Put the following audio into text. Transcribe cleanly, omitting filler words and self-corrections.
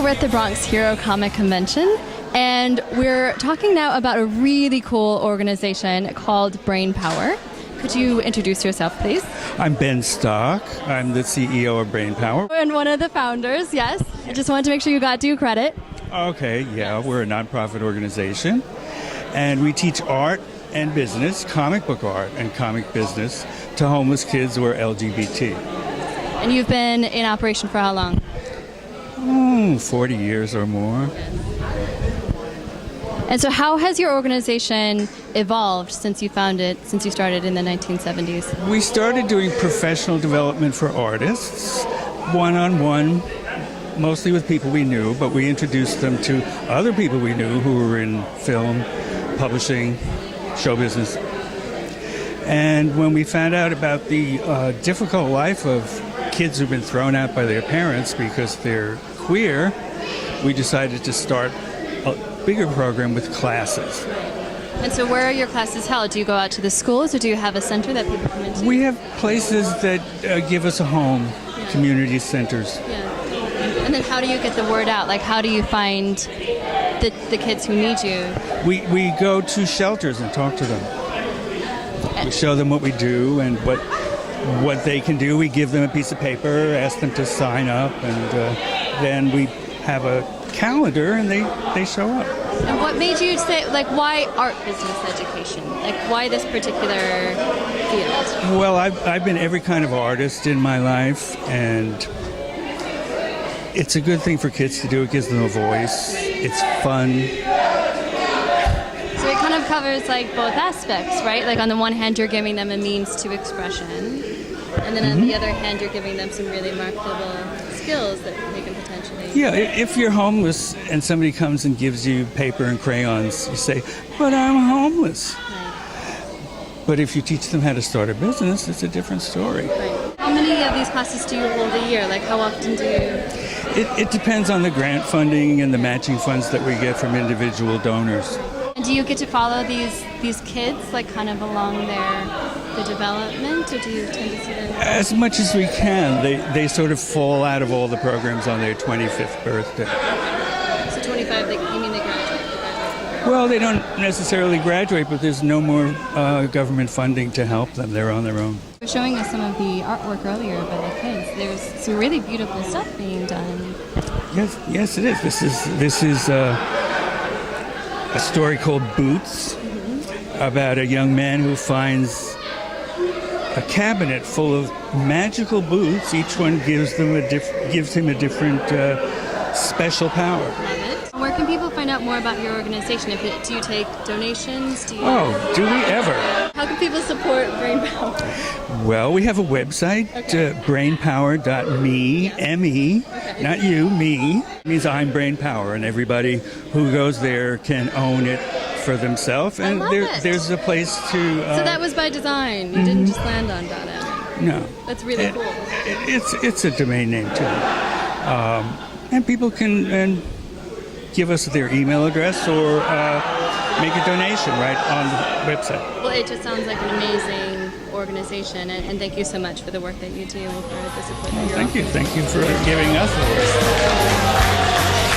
Hi, we're at the Bronx Hero Comic Convention, and we're talking now about a really cool organization called BrainPower. Could you introduce yourself, please? I'm Ben Stock. I'm the CEO of BrainPower. And one of the founders, yes. I just wanted to make sure you got due credit. Okay, yeah, we're a nonprofit organization, and we teach art and business, comic book art and comic business, to homeless kids who are LGBT. And you've been in operation for how long? 40 years or more. And so how has your organization evolved since you started in the 1970s? We started doing professional development for artists, one-on-one, mostly with people we knew, but we introduced them to other people we knew who were in film, publishing, show business. And when we found out about the difficult life of kids who've been thrown out by their parents because they're queer, we decided to start a bigger program with classes. And so where are your classes held? Do you go out to the schools, or do you have a center that people come into? We have places that give us a home, community centers. Yeah. And then how do you get the word out? Like, how do you find the kids who need you? We go to shelters and talk to them. We show them what we do and what they can do. We give them a piece of paper, ask them to sign up, and then we have a calendar and they show up. And what made you say, like, why art business education? Like, why this particular field? Well, I've been every kind of artist in my life, and it's a good thing for kids to do. It gives them a voice. It's fun. So it kind of covers, like, both aspects, right? Like, on the one hand, you're giving them a means to expression, and then on the other hand, you're giving them some really marketable skills that they can potentially... Yeah, if you're homeless and somebody comes and gives you paper and crayons, you say, but I'm homeless. Right. But if you teach them how to start a business, it's a different story. Right. How many of these classes do you hold a year? Like, how often do you... It depends on the grant funding and the matching funds that we get from individual donors. And do you get to follow these kids, like, kind of along the development, or do you tend to see them? As much as we can. They sort of fall out of all the programs on their 25th birthday. So 25, you mean they graduate? Well, they don't necessarily graduate, but there's no more government funding to help them. They're on their own. You were showing us some of the artwork earlier by the kids. There's some really beautiful stuff being done. Yes, it is. This is a story called Boots, about a young man who finds a cabinet full of magical boots. Each one gives him a different special power. Love it. Where can people find out more about your organization? Do you take donations? Do we ever? How can people support BrainPower? Well, we have a website, brainpower.me, M-E, not you, me. It means I'm BrainPower, and everybody who goes there can own it for themselves. And there's a place to... so that was by design? You didn't just land on .m? No. That's really cool. It's a domain name, too. And people can give us their email address or make a donation right on the website. Well, it just sounds like an amazing organization, and thank you so much for the work that you do and for the support that you're offering. Thank you for giving us the work.